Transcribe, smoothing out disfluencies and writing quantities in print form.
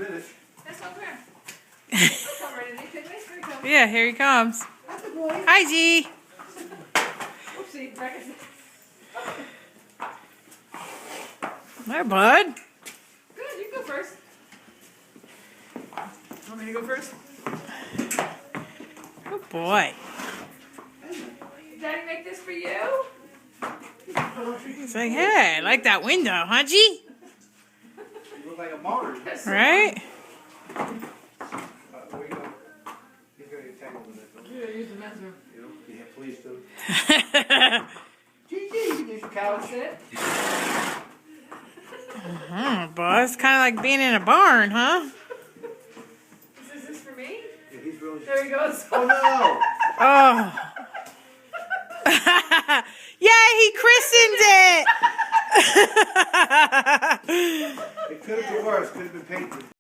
minute. That's not fair. I'll come right in. Here he comes. Yeah, here he comes. That's the boy. Hi, G. Oopsie, brackets. There, bud. Good, you can go first. Want me to go first? Good boy. Daddy make this for you? He's like, hey, I like that window, huh, G? You look like a martyr. Right? Where you go? He's going to get tangled with it. Yeah, use the men's room. You know? Yeah, please do. Gigi, you can use your couch. That's it. Boy, it's kind of like being in a barn, huh? Is this for me? Yeah, he's really... There he goes. Oh, no! Oh. Yeah, he christened it. It could have been worse. Could have been painted.